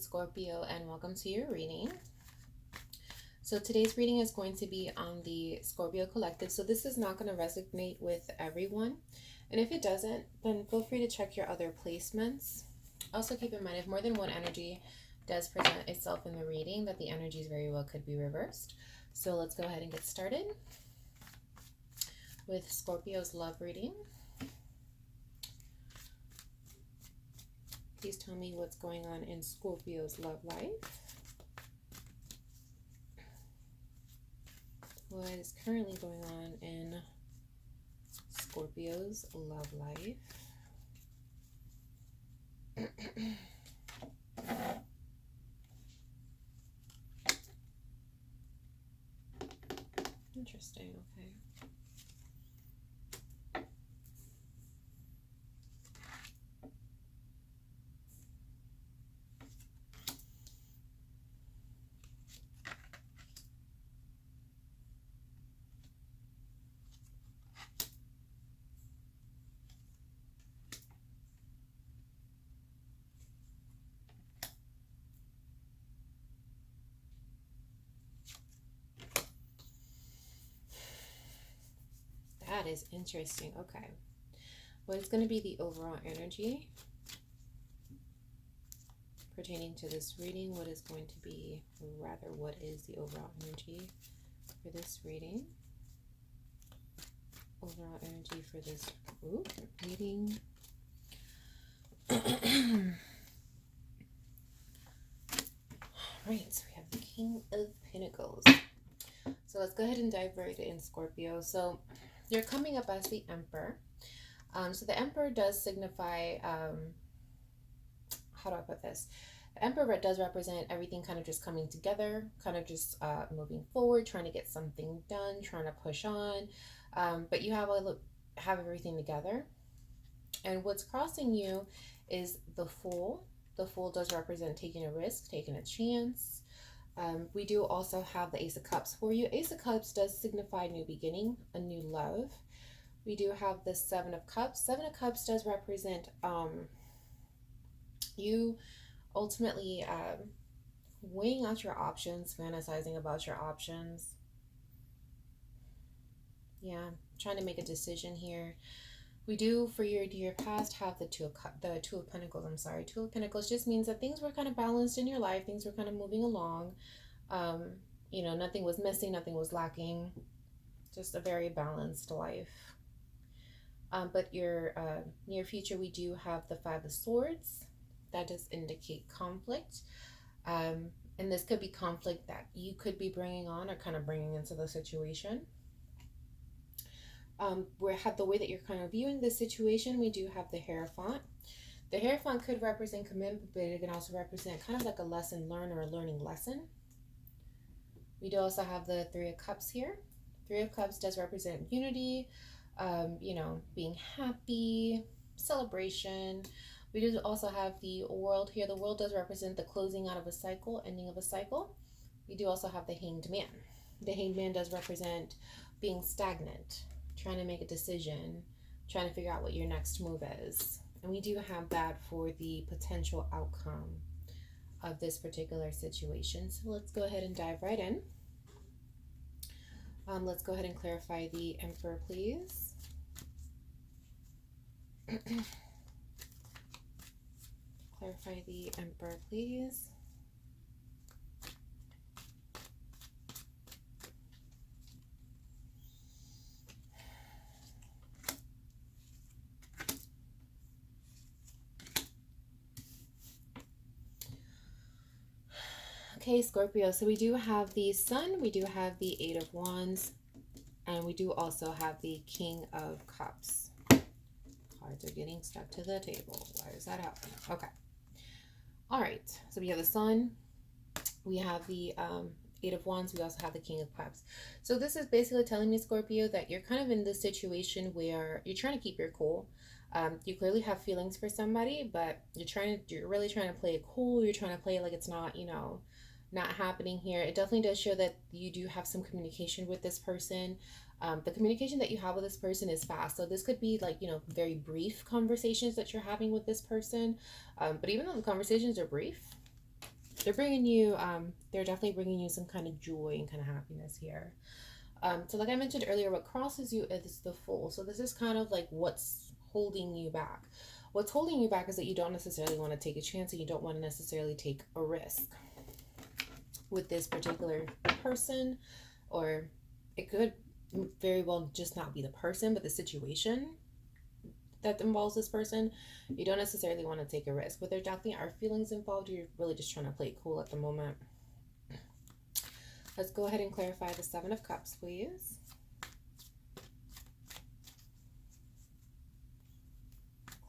Scorpio, and welcome to your reading. So today's reading is going to be on the Scorpio collective. So this is not going to resonate with everyone. And if it doesn't, then feel free to check your other placements. Also keep in mind, if more than one energy does present itself in the reading, that the energies very well could be reversed. So let's go ahead and get started with Scorpio's love reading. Please tell me what's going on in Scorpio's love life. What is currently going on in Scorpio's love life? Interesting, okay. That is interesting. Okay. What is going to be the overall energy pertaining to this reading? What is going to be, or rather, what is the overall energy for this reading? Overall energy for this reading. Right, so we have the King of Pentacles. So let's go ahead and dive right in, Scorpio. So you're coming up as the Emperor. So the Emperor does signify, how do I put this? The Emperor does represent everything kind of just coming together, kind of just moving forward, trying to get something done, trying to push on. But you have everything together. And what's crossing you is the Fool. The Fool does represent taking a risk, taking a chance. We do also have the Ace of Cups for you. Ace of Cups does signify new beginning, a new love. We do have the Seven of Cups. Seven of Cups does represent you ultimately weighing out your options, fantasizing about your options. Yeah, trying to make a decision here. We do, for your dear past, have the Two of Pentacles. I'm sorry. Two of Pentacles just means that things were kind of balanced in your life. Things were kind of moving along. You know, nothing was missing. Nothing was lacking. Just a very balanced life. But your near future, we do have the Five of Swords. That does indicate conflict. And this could be conflict that you could be bringing on or kind of bringing into the situation. We have the way that you're kind of viewing this situation. We do have the Hierophant. The Hierophant could represent commitment, but it can also represent kind of like a lesson learned or a learning lesson. We do also have the Three of Cups here. Three of Cups does represent unity, you know, being happy, celebration. We do also have the World here. The World does represent the closing out of a cycle, ending of a cycle. We do also have the Hanged Man. The Hanged Man does represent being stagnant, trying to make a decision, trying to figure out what your next move is. And we do have that for the potential outcome of this particular situation. So let's go ahead and dive right in. Let's go ahead and clarify the Emperor, please. Clarify the Emperor, please. Okay, Scorpio, so we do have the Sun, we do have the Eight of Wands, and we do also have the King of Cups. Cards are getting stuck to the table. Why is that happening? Okay. All right, so we have the Sun, we have the Eight of Wands, we also have the King of Cups. So this is basically telling me, Scorpio, that you're kind of in this situation where you're trying to keep your cool. You clearly have feelings for somebody, but you're really trying to play it cool. You're trying to play it like it's not, you know, not happening here. It definitely does show that you do have some communication with this person. The communication that you have with this person is fast. So this could be like, you know, very brief conversations that you're having with this person. But even though the conversations are brief, they're definitely bringing you some kind of joy and kind of happiness here. So like I mentioned earlier, what crosses you is the Fool. So this is kind of like what's holding you back. What's holding you back is that you don't necessarily want to take a chance, and you don't want to necessarily take a risk with this particular person, or it could very well just not be the person, but the situation that involves this person. You don't necessarily want to take a risk, but there definitely are feelings involved. You're really just trying to play it cool at the moment. Let's go ahead and clarify the Seven of Cups, please.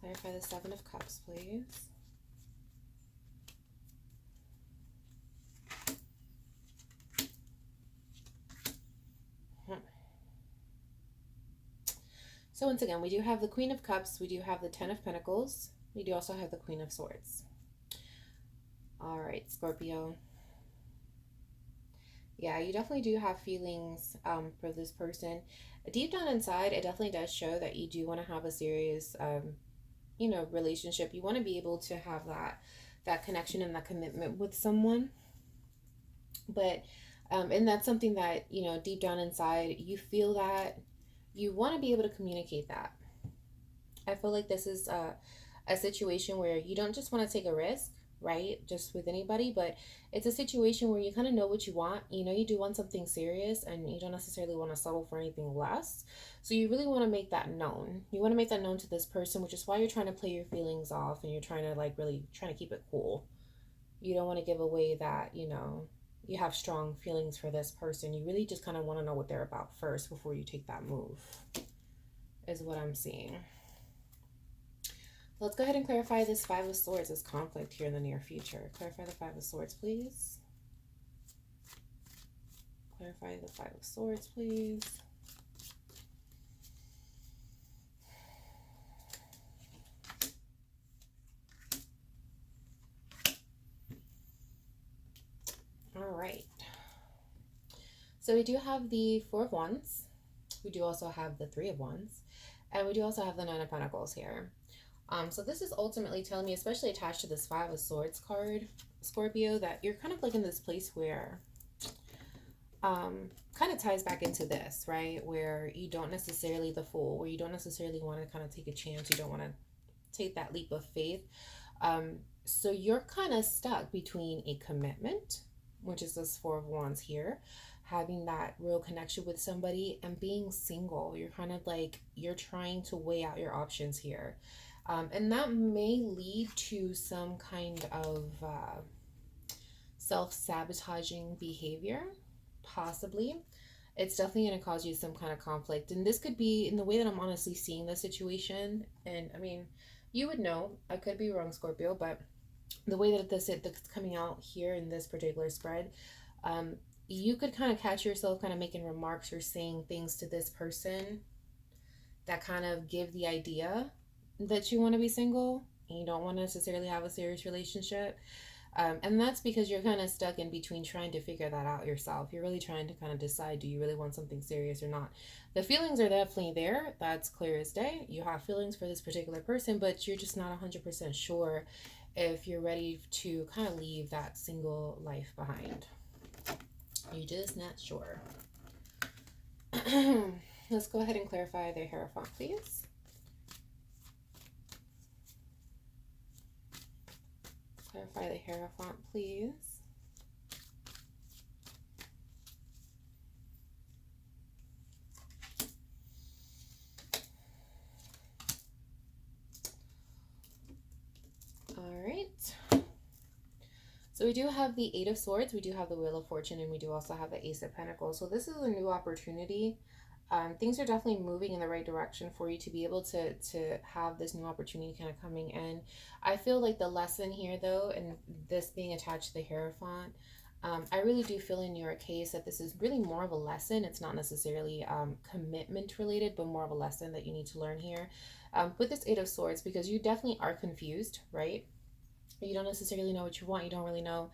Clarify the Seven of Cups, please. So once again, we do have the Queen of Cups, we do have the Ten of Pentacles, we do also have the Queen of Swords. All right, Scorpio. Yeah, you definitely do have feelings for this person. Deep down inside, it definitely does show that you do want to have a serious, relationship. You want to be able to have that connection and that commitment with someone. But, and that's something that, deep down inside, you feel that you want to be able to communicate that. I feel like this is a situation where you don't just want to take a risk, right? Just with anybody, but it's a situation where you kind of know what you want. You do want something serious, and you don't necessarily want to settle for anything less. So you really want to make that known. You want to make that known to this person, which is why you're trying to play your feelings off, and you're trying to really trying to keep it cool. You don't want to give away that, you have strong feelings for this person. You really just kind of want to know what they're about first before you take that move, is what I'm seeing. Let's go ahead and clarify this Five of Swords, this conflict here in the near future. Clarify the Five of Swords, please. Clarify the Five of Swords, please. All right. So we do have the Four of Wands. We do also have the Three of Wands. And we do also have the Nine of Pentacles here. So this is ultimately telling me, especially attached to this Five of Swords card, Scorpio, that you're kind of like in this place where kind of ties back into this, right? Where you don't necessarily, the Fool, where you don't necessarily want to kind of take a chance. You don't want to take that leap of faith. So you're kind of stuck between a commitment, which is this Four of Wands here, having that real connection with somebody, and being single. You're kind of like, you're trying to weigh out your options here. And that may lead to some kind of self-sabotaging behavior, possibly. It's definitely going to cause you some kind of conflict. And this could be, in the way that I'm honestly seeing the situation, and I mean, you would know, I could be wrong, Scorpio, but the way that that's coming out here in this particular spread, you could kind of catch yourself kind of making remarks or saying things to this person that kind of give the idea that you want to be single and you don't want to necessarily have a serious relationship. And that's because you're kind of stuck in between trying to figure that out yourself. You're really trying to kind of decide, do you really want something serious or not? The feelings are definitely there. That's clear as day. You have feelings for this particular person, but you're just not 100% sure if you're ready to kind of leave that single life behind. You're just not sure. Let's go ahead and clarify the Hierophant, please. Clarify the Hierophant, please. All right. So we do have the Eight of Swords, we do have the Wheel of Fortune, and we do also have the Ace of Pentacles. So this is a new opportunity. Things are definitely moving in the right direction for you to be able to have this new opportunity kind of coming in. I feel like the lesson here, though, and this being attached to the Hierophant, I really do feel in your case that this is really more of a lesson. It's not necessarily commitment related, but more of a lesson that you need to learn here with this Eight of Swords, because you definitely are confused, right? You don't necessarily know what you want. You don't really know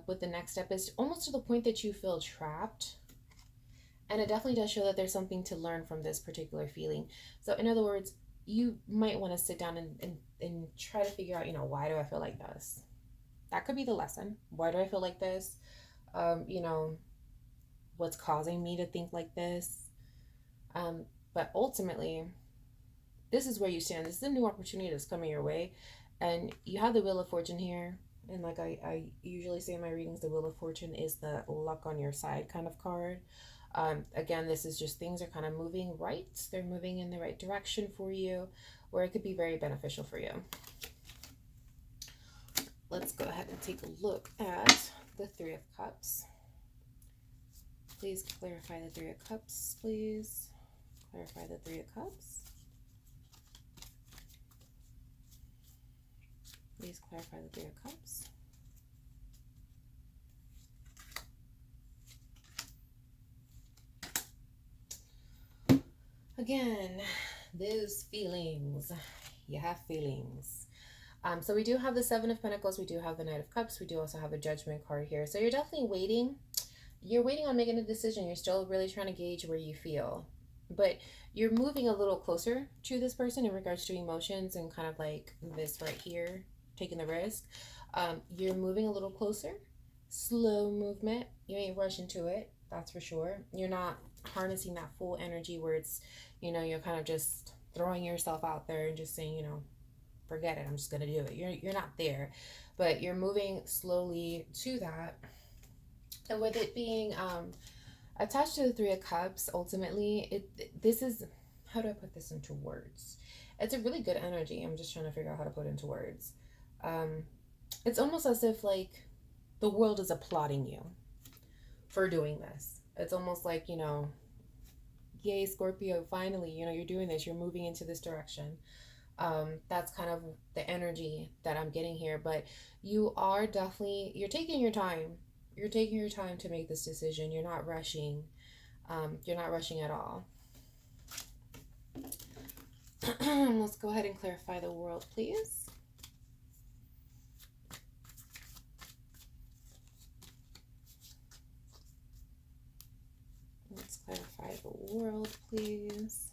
what the next step is, almost to the point that you feel trapped. And it definitely does show that there's something to learn from this particular feeling. So in other words, you might want to sit down and try to figure out, why do I feel like this? That could be the lesson. Why do I feel like this? You know, what's causing me to think like this? But ultimately, this is where you stand. This is a new opportunity that's coming your way. And you have the Wheel of Fortune here. And like I usually say in my readings, the Wheel of Fortune is the luck on your side kind of card. Again, this is just things are kind of moving right. They're moving in the right direction for you, where it could be very beneficial for you. Let's go ahead and take a look at the Three of Cups. Please clarify the Three of Cups, please. Clarify the Three of Cups. Please clarify the Three of Cups. Again, those feelings. You have feelings. So we do have the Seven of Pentacles. We do have the Knight of Cups. We do also have a Judgment card here. So you're definitely waiting. You're waiting on making a decision. You're still really trying to gauge where you feel. But you're moving a little closer to this person in regards to emotions and kind of like this right here, taking the risk. You're moving a little closer. Slow movement. You ain't rushing to it. That's for sure. You're not harnessing that full energy where it's, you know, you're kind of just throwing yourself out there and just saying, you know, forget it, I'm just gonna do it. You're not there, but you're moving slowly to that. And with it being attached to the Three of Cups, ultimately, this is, how do I put this into words? It's a really good energy. I'm just trying to figure out how to put it into words. It's almost as if like the world is applauding you for doing this. It's almost like, you know, yay, Scorpio, finally, you know, you're doing this, you're moving into this direction. That's kind of the energy that I'm getting here, but you are definitely, you're taking your time. You're taking your time to make this decision. You're not rushing. You're not rushing at all. Let's go ahead and clarify the world, please. Let's clarify the world, please.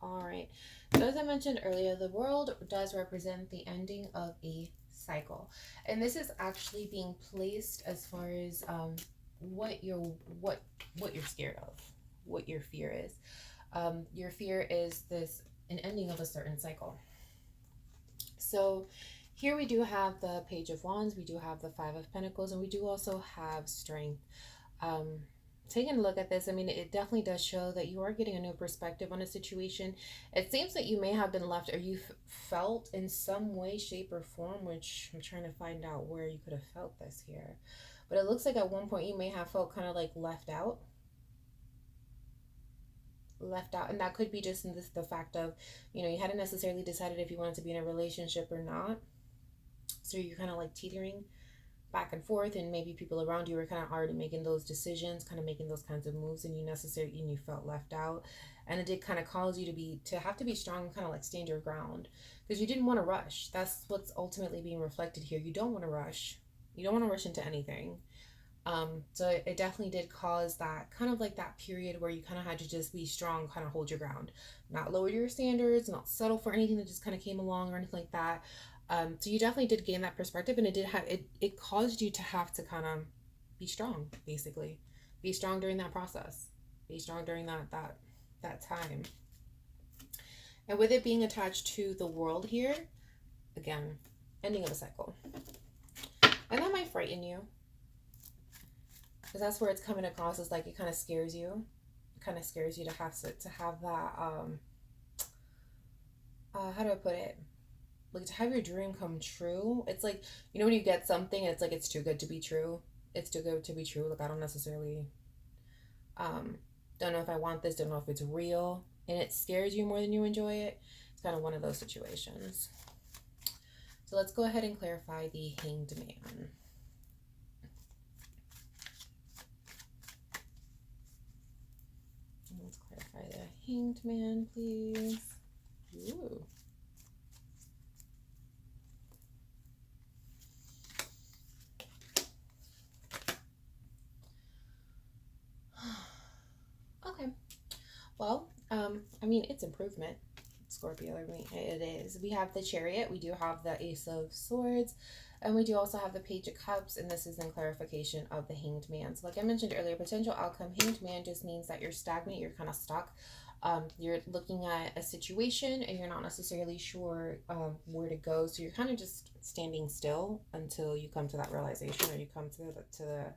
All right. So as I mentioned earlier, the world does represent the ending of a cycle. And this is actually being placed as far as what you're scared of, what your fear is. Your fear is an ending of a certain cycle. So here we do have the Page of Wands, we do have the Five of Pentacles, and we do also have Strength. Taking a look at this, I mean, it definitely does show that you are getting a new perspective on a situation. It seems that you may have been left, or you felt in some way, shape, or form, which I'm trying to find out where you could have felt this here. But it looks like at one point you may have felt kind of like left out. And that could be just in the fact of, you know, you hadn't necessarily decided if you wanted to be in a relationship or not. So you're kind of like teetering back and forth, and maybe people around you were kind of already making those decisions, kind of making those kinds of moves, and you felt left out. And it did kind of cause you to have to be strong, kind of like stand your ground, because you didn't want to rush. That's what's ultimately being reflected here. You don't want to rush. You don't want to rush into anything. So it definitely did cause that kind of like that period where you kind of had to just be strong, kind of hold your ground, not lower your standards, not settle for anything that just kind of came along or anything like that. So you definitely did gain that perspective, and it caused you to have to kind of be strong, basically. Be strong during that process. Be strong during that time. And with it being attached to the world here, again, ending of a cycle. And that might frighten you, because that's where it's coming across as like it kind of scares you. It kind of scares you to have that, how do I put it? Like, to have your dream come true. It's like, you know, when you get something and it's like, it's too good to be true. It's too good to be true. Like, I don't necessarily, don't know if I want this, don't know if it's real. And it scares you more than you enjoy it. It's kind of one of those situations. So let's go ahead and clarify the Hanged Man. Let's clarify the Hanged Man, please. Ooh. Well, I mean, it's improvement, Scorpio. I mean, it is. We have the Chariot, we do have the Ace of Swords, and we do also have the Page of Cups, and this is in clarification of the Hanged Man. So like I mentioned earlier, potential outcome, Hanged Man just means that you're stagnant, you're kind of stuck. You're looking at a situation and you're not necessarily sure where to go. So you're kind of just standing still until you come to that realization, or you come to the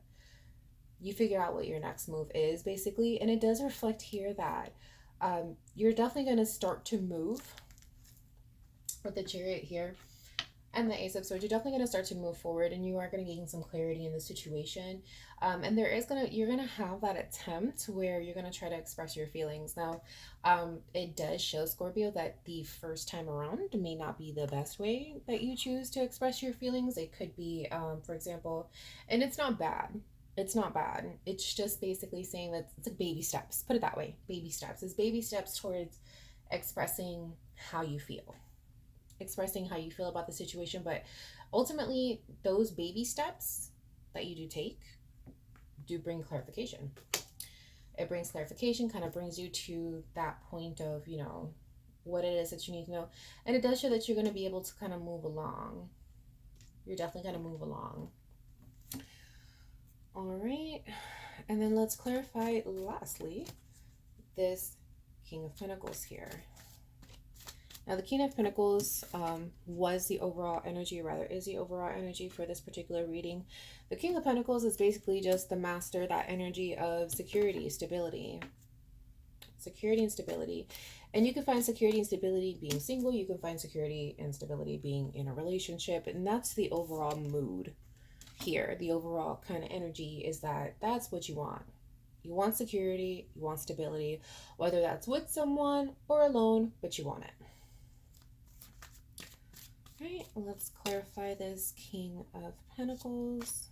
you figure out what your next move is, basically. And it does reflect here that you're definitely going to start to move with the Chariot here and the Ace of Swords. You're definitely going to start to move forward, and you are going to gain some clarity in the situation. And you're going to have that attempt where you're going to try to express your feelings. Now, it does show, Scorpio, that the first time around may not be the best way that you choose to express your feelings. It could be, for example, and it's not bad. It's not bad. It's just basically saying that it's like baby steps. Put it that way. Baby steps. It's baby steps towards expressing how you feel. Expressing how you feel about the situation. But ultimately, those baby steps that you do take do bring clarification. It brings clarification, kind of brings you to that point of, you know, what it is that you need to know. And it does show that you're going to be able to kind of move along. You're definitely going to move along. All right, and then let's clarify lastly this King of Pentacles here. Now the King of Pentacles was the overall energy, or rather is the overall energy for this particular reading. The King of Pentacles is basically just the master, that energy of security, stability. Security and stability. And you can find security and stability being single. You can find security and stability being in a relationship. And that's the overall mood here. The overall kind of energy is that that's what you want. You want security, you want stability, whether that's with someone or alone, but you want it. All right, let's clarify this King of Pentacles.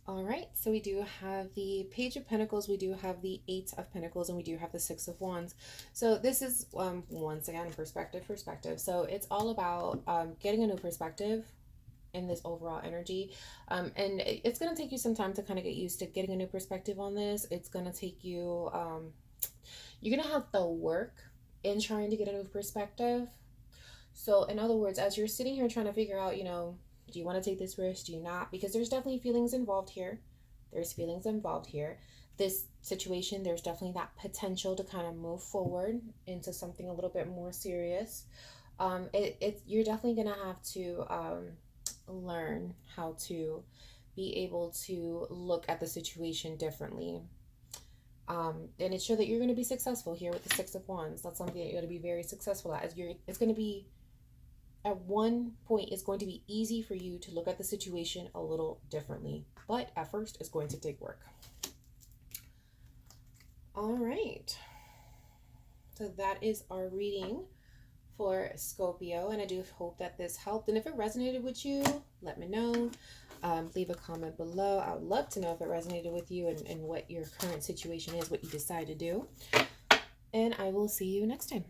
All right, so we do have the Page of Pentacles, we do have the Eight of Pentacles, and we do have the Six of Wands. So this is, once again, perspective. So it's all about getting a new perspective in this overall energy. And it's going to take you some time to kind of get used to getting a new perspective on this. It's going to take you, you're going to have to work in trying to get a new perspective. So in other words, as you're sitting here trying to figure out, you know, do you want to take this risk? Do you not? Because there's definitely feelings involved here. There's feelings involved here. This situation, there's definitely that potential to kind of move forward into something a little bit more serious. You're definitely going to have to learn how to be able to look at the situation differently. And it's sure that you're going to be successful here with the Six of Wands. That's something that you're going to be very successful at. It's going to be, at one point, it's going to be easy for you to look at the situation a little differently. But at first, it's going to take work. All right. So that is our reading for Scorpio, and I do hope that this helped. And if it resonated with you, let me know. Leave a comment below. I would love to know if it resonated with you and what your current situation is, what you decide to do. And I will see you next time.